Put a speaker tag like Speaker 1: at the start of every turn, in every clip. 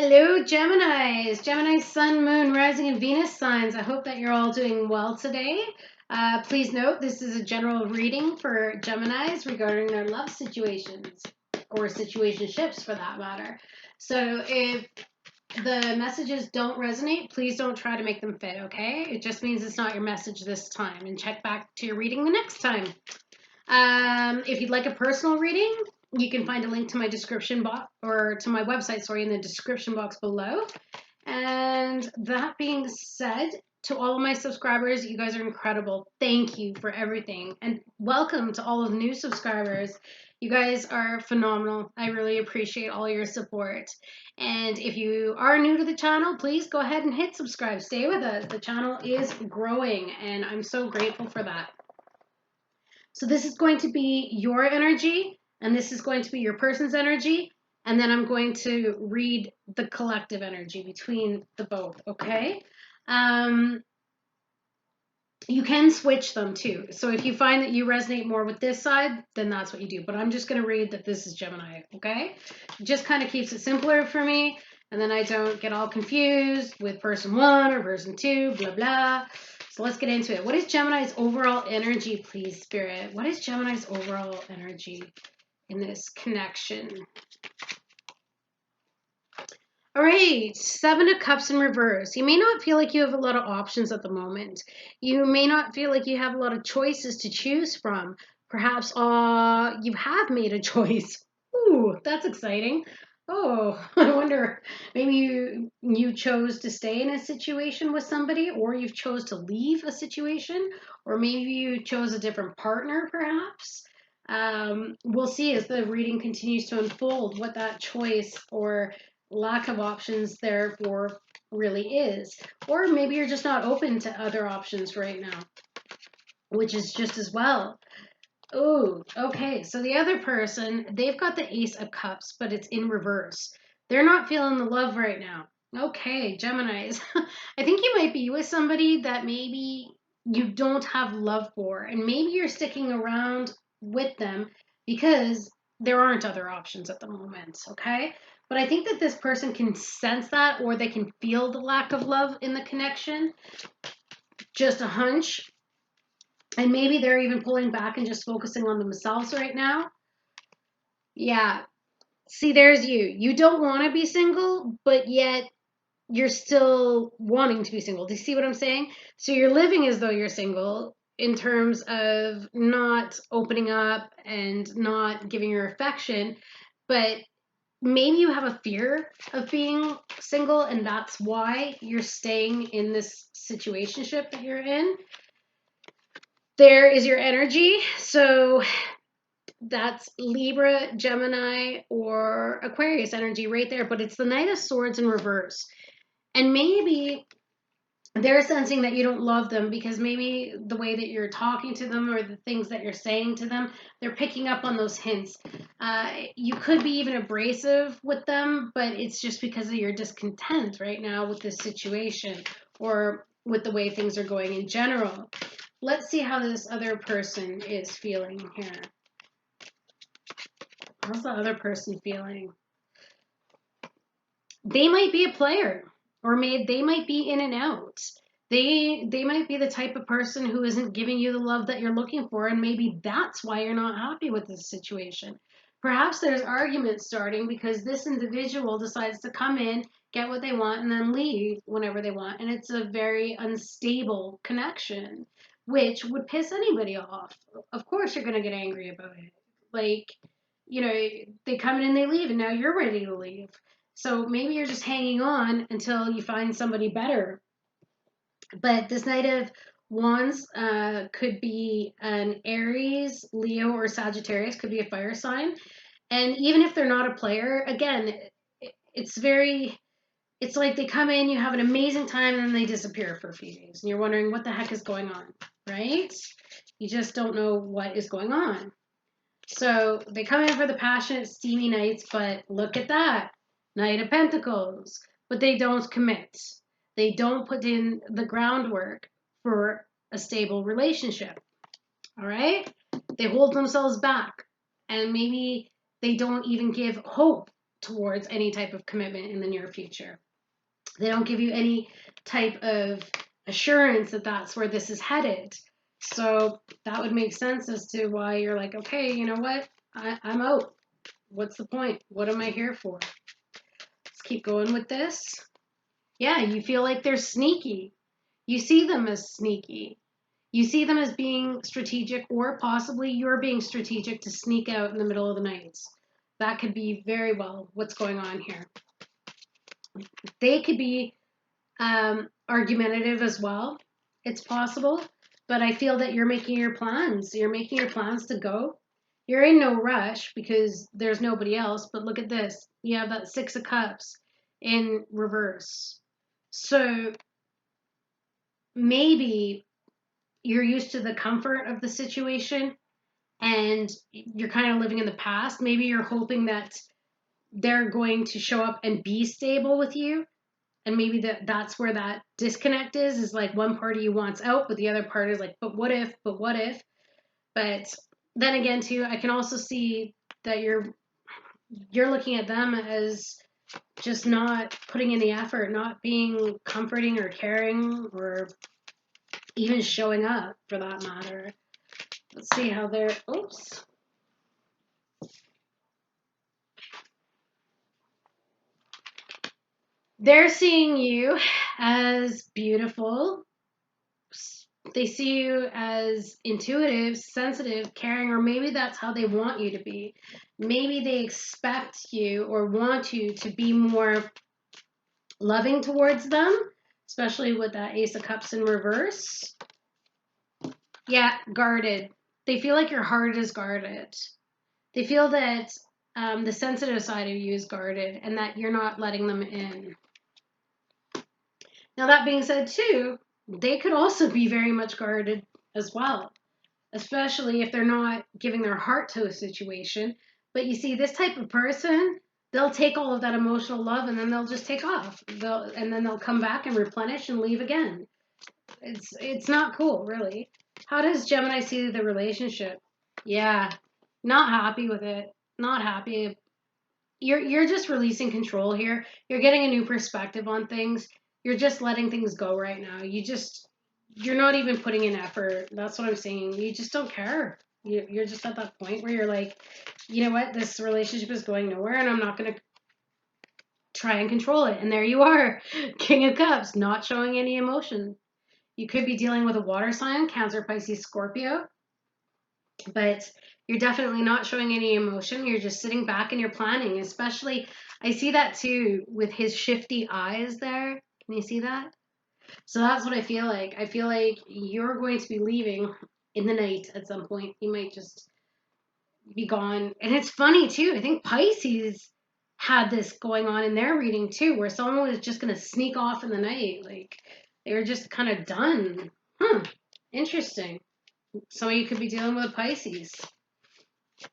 Speaker 1: Hello, Geminis. Gemini, Sun, Moon, Rising, and Venus signs. I hope that you're all doing well today. Please note this is a general reading for Geminis regarding their love situations or situationships for that matter. So if the messages don't resonate, please don't try to make them fit, okay? It just means it's not your message this time, and check back to your reading the next time. If you'd like a personal reading, you can find a link to my description box or to my website, sorry, in the description box below. And that being said, to all of my subscribers, you guys are incredible. Thank you for everything. And welcome to all of the new subscribers. You guys are phenomenal. I really appreciate all your support. And if you are new to the channel, please go ahead and hit subscribe. Stay with us. The channel is growing, and I'm so grateful for that. So this is going to be your energy, and this is going to be your person's energy, and then I'm going to read the collective energy between the both, okay? You can switch them too. So if you find that you resonate more with this side, then that's what you do. But I'm just going to read that this is Gemini, okay? It just kind of keeps it simpler for me, and then I don't get all confused with person one or person two, blah, blah. So let's get into it. What is Gemini's overall energy, please, Spirit? What is Gemini's overall energy in this connection? All right, Seven of Cups in reverse. You may not feel like you have a lot of options at the moment. You may not feel like you have a lot of choices to choose from. Perhaps you have made a choice. Ooh, that's exciting. Oh, I wonder, maybe you chose to stay in a situation with somebody, or you've chose to leave a situation, or maybe you chose a different partner, perhaps. We'll see as the reading continues to unfold what that choice or lack of options therefore really is. Or maybe you're just not open to other options right now, which is just as well. Oh, okay. So the other person, they've got the Ace of Cups, but it's in reverse. They're not feeling the love right now. Okay, Geminis. I think you might be with somebody that maybe you don't have love for, and maybe you're sticking around with them because there aren't other options at the moment, okay? But I think that this person can sense that, or they can feel the lack of love in the connection. Just a hunch. And maybe they're even pulling back and just focusing on themselves right now. Yeah. See, there's you. You don't want to be single, but yet you're still wanting to be single. Do you see what I'm saying? So you're living as though you're single in terms of not opening up and not giving your affection, but maybe you have a fear of being single, and that's why you're staying in this situationship that you're in. There is your energy. So that's Libra, Gemini, or Aquarius energy right there. But it's the Knight of Swords in reverse. And maybe they're sensing that you don't love them because maybe the way that you're talking to them or the things that you're saying to them, they're picking up on those hints. You could be even abrasive with them, but it's just because of your discontent right now with this situation or with the way things are going in general. Let's see how this other person is feeling here. How's the other person feeling? They might be a player, or they might be in and out. They might be the type of person who isn't giving you the love that you're looking for, and maybe that's why you're not happy with this situation. Perhaps there's arguments starting because this individual decides to come in, get what they want, and then leave whenever they want. And it's a very unstable connection, which would piss anybody off. Of course, you're going to get angry about it. Like, they come in and they leave, and now you're ready to leave. So maybe you're just hanging on until you find somebody better. But this Knight of Wands could be an Aries, Leo, or Sagittarius, could be a fire sign. And even if they're not a player, again, it's like they come in, you have an amazing time, and then they disappear for a few days. And you're wondering what the heck is going on, right? You just don't know what is going on. So they come in for the passionate, steamy nights, but look at that. Knight of Pentacles. But they don't commit. They don't put in the groundwork for a stable relationship. All right? They hold themselves back. And maybe they don't even give hope towards any type of commitment in the near future. They don't give you any type of assurance that that's where this is headed. So that would make sense as to why you're like, okay, you know what? I'm out. What's the point? What am I here for? Let's keep going with this. Yeah, you feel like they're sneaky. You see them as sneaky. You see them as being strategic, or possibly you're being strategic to sneak out in the middle of the night. That could be very well what's going on here. They could be argumentative as well. It's possible, but I feel that you're making your plans. You're making your plans to go. You're in no rush because there's nobody else. But look at this. You have that Six of Cups in reverse. So maybe you're used to the comfort of the situation and you're kind of living in the past. Maybe you're hoping that they're going to show up and be stable with you. And maybe that's where that disconnect is like one party wants out, but the other part is like, but what if, but what if? But then again, too, I can also see that you're looking at them as just not putting in the effort, not being comforting or caring or even showing up for that matter. Let's see how they're, oops. They're seeing you as beautiful. They see you as intuitive, sensitive, caring, or maybe that's how they want you to be. Maybe they expect you or want you to be more loving towards them, especially with that Ace of Cups in reverse. Yeah, guarded. They feel like your heart is guarded. They feel that the sensitive side of you is guarded and that you're not letting them in. Now, that being said, too, they could also be very much guarded as well, especially if they're not giving their heart to a situation. But you see, this type of person, they'll take all of that emotional love and then they'll just take off. And then they'll come back and replenish and leave again. It's not cool, really. How does Gemini see the relationship? Yeah, not happy with it. Not happy. You're just releasing control here. You're getting a new perspective on things. You're just letting things go right now. You're not even putting in effort. That's what I'm saying. You just don't care. You're just at that point where you're like, you know what, this relationship is going nowhere and I'm not going to try and control it. And there you are, King of Cups, not showing any emotion. You could be dealing with a water sign, Cancer, Pisces, Scorpio, but you're definitely not showing any emotion. You're just sitting back and you're planning. Especially, I see that too with his shifty eyes there. Can you see that? So that's what I feel like. I feel like you're going to be leaving in the night at some point. You might just be gone. And it's funny too. I think Pisces had this going on in their reading too, where someone was just going to sneak off in the night. Like they were just kind of done. Interesting. Some of you could be dealing with Pisces.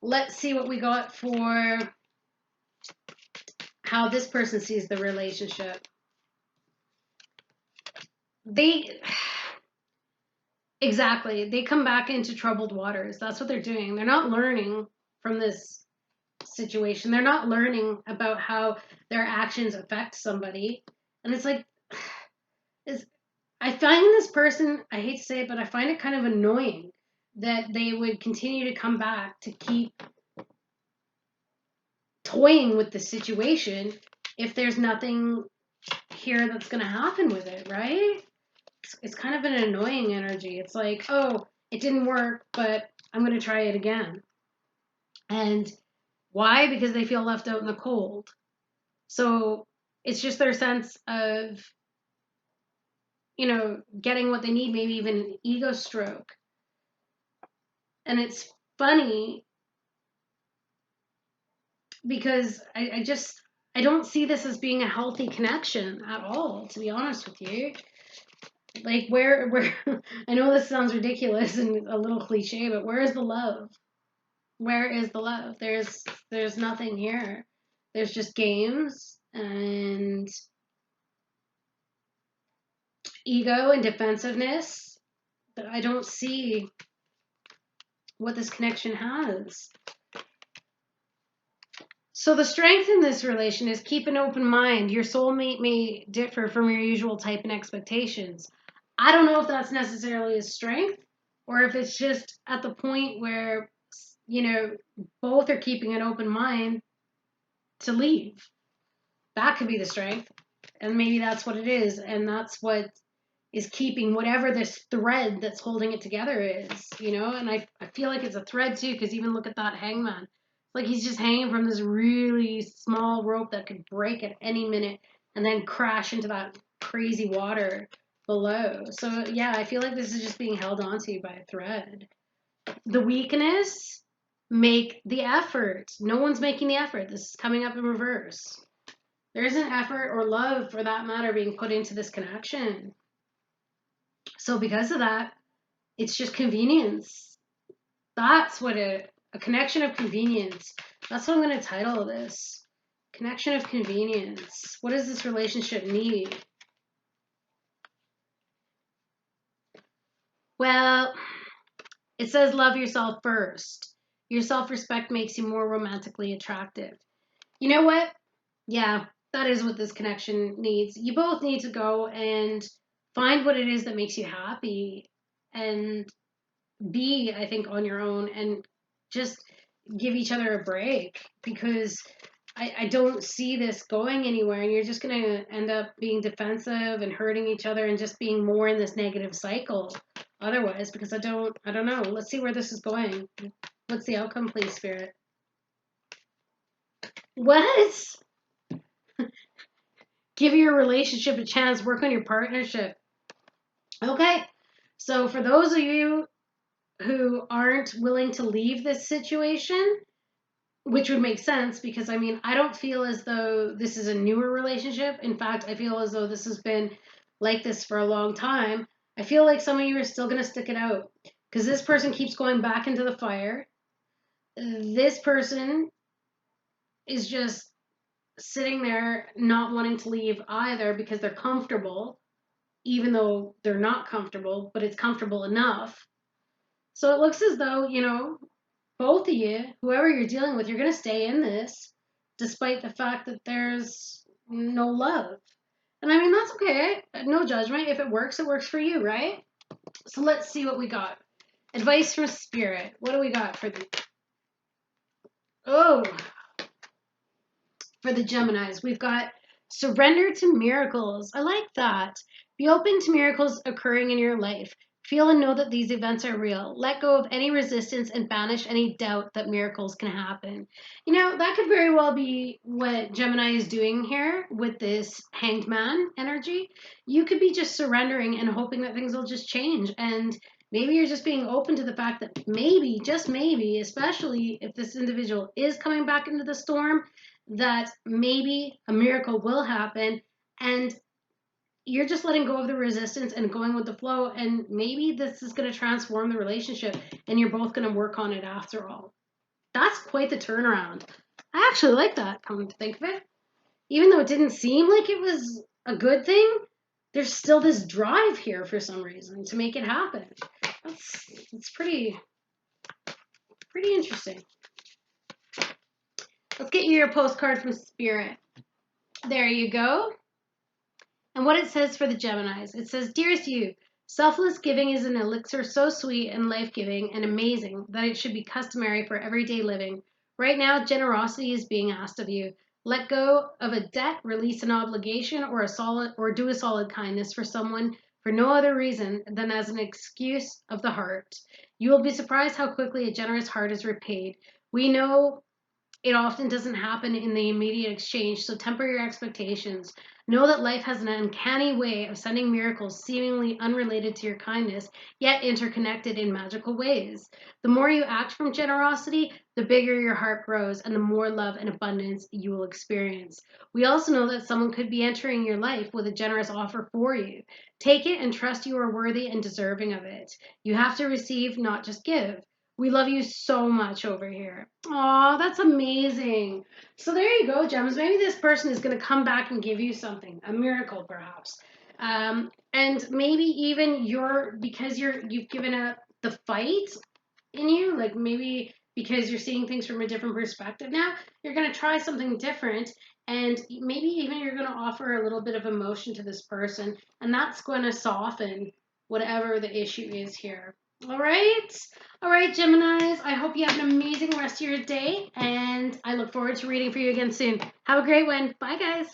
Speaker 1: Let's see what we got for how this person sees the relationship. Exactly. They come back into troubled waters. That's what they're doing. They're not learning from this situation. They're not learning about how their actions affect somebody. And it's like, I find this person, I hate to say it, but I find it kind of annoying that they would continue to come back to keep toying with the situation if there's nothing here that's going to happen with it, right? It's kind of an annoying energy. It's like, oh, it didn't work, but I'm going to try it again. And why? Because they feel left out in the cold. So it's just their sense of, getting what they need, maybe even an ego stroke. And it's funny because I don't see this as being a healthy connection at all, to be honest with you. Like where I know this sounds ridiculous and a little cliche, but where is the love? Where is the love? There's nothing here. There's just games and ego and defensiveness, but I don't see what this connection has. So the strength in this relation is keep an open mind. Your soulmate may differ from your usual type and expectations. I don't know if that's necessarily a strength or if it's just at the point where, you know, both are keeping an open mind to leave. That could be the strength. And maybe that's what it is. And that's what is keeping whatever this thread that's holding it together is, And I feel like it's a thread too, because even look at that hangman. Like he's just hanging from this really small rope that could break at any minute and then crash into that crazy water below. So yeah, I feel like this is just being held onto by a thread. The weakness, make the effort. No one's making the effort. This is coming up in reverse. There isn't effort or love, for that matter, being put into this connection. So because of that, it's just convenience. That's what a connection of convenience. That's what I'm going to title this. Connection of convenience. What does this relationship need? Well, it says love yourself first. Your self-respect makes you more romantically attractive. You know what? Yeah, that is what this connection needs. You both need to go and find what it is that makes you happy and be, I think, on your own and just give each other a break, because I don't see this going anywhere, and you're just going to end up being defensive and hurting each other and just being more in this negative cycle otherwise, because I don't know. Let's see where this is going. What's the outcome, please, Spirit? What? Give your relationship a chance, work on your partnership. Okay. So for those of you who aren't willing to leave this situation, which would make sense, because I mean, I don't feel as though this is a newer relationship. In fact, I feel as though this has been like this for a long time. I feel like some of you are still going to stick it out, because this person keeps going back into the fire. This person is just sitting there not wanting to leave either, because they're comfortable, even though they're not comfortable, but it's comfortable enough. So it looks as though, both of you, whoever you're dealing with, you're going to stay in this despite the fact that there's no love. And I mean, that's okay. No judgment. If it works for you, right? So let's see what we got. Advice from Spirit. What do we got for the... Oh, for the Geminis, we've got surrender to miracles. I like that. Be open to miracles occurring in your life. Feel and know that these events are real. Let go of any resistance and banish any doubt that miracles can happen. That could very well be what Gemini is doing here with this hanged man energy. You could be just surrendering and hoping that things will just change. And maybe you're just being open to the fact that maybe, just maybe, especially if this individual is coming back into the storm, that maybe a miracle will happen, and you're just letting go of the resistance and going with the flow, and maybe this is going to transform the relationship and you're both going to work on it after all. That's quite the turnaround. I actually like that, coming to think of it. Even though it didn't seem like it was a good thing, there's still this drive here for some reason to make it happen. It's pretty interesting. Let's get you your postcard from Spirit. There you go. And what it says for the Geminis, it says, Dearest you, selfless giving is an elixir so sweet and life-giving and amazing that it should be customary for everyday living. Right now, generosity is being asked of you. Let go of a debt, release an obligation, or do a solid kindness for someone for no other reason than as an excuse of the heart. You will be surprised how quickly a generous heart is repaid. We know it often doesn't happen in the immediate exchange, so temper your expectations. Know that life has an uncanny way of sending miracles seemingly unrelated to your kindness, yet interconnected in magical ways. The more you act from generosity, the bigger your heart grows and the more love and abundance you will experience. We also know that someone could be entering your life with a generous offer for you. Take it and trust you are worthy and deserving of it. You have to receive, not just give. We love you so much over here. Aw, that's amazing. So there you go, Gems. Maybe this person is going to come back and give you something, a miracle perhaps. And maybe even because you've given up the fight in you, like maybe because you're seeing things from a different perspective now. You're going to try something different, and maybe even you're going to offer a little bit of emotion to this person, and that's going to soften whatever the issue is here. All right. All right, Geminis. I hope you have an amazing rest of your day, and I look forward to reading for you again soon. Have a great one. Bye, guys.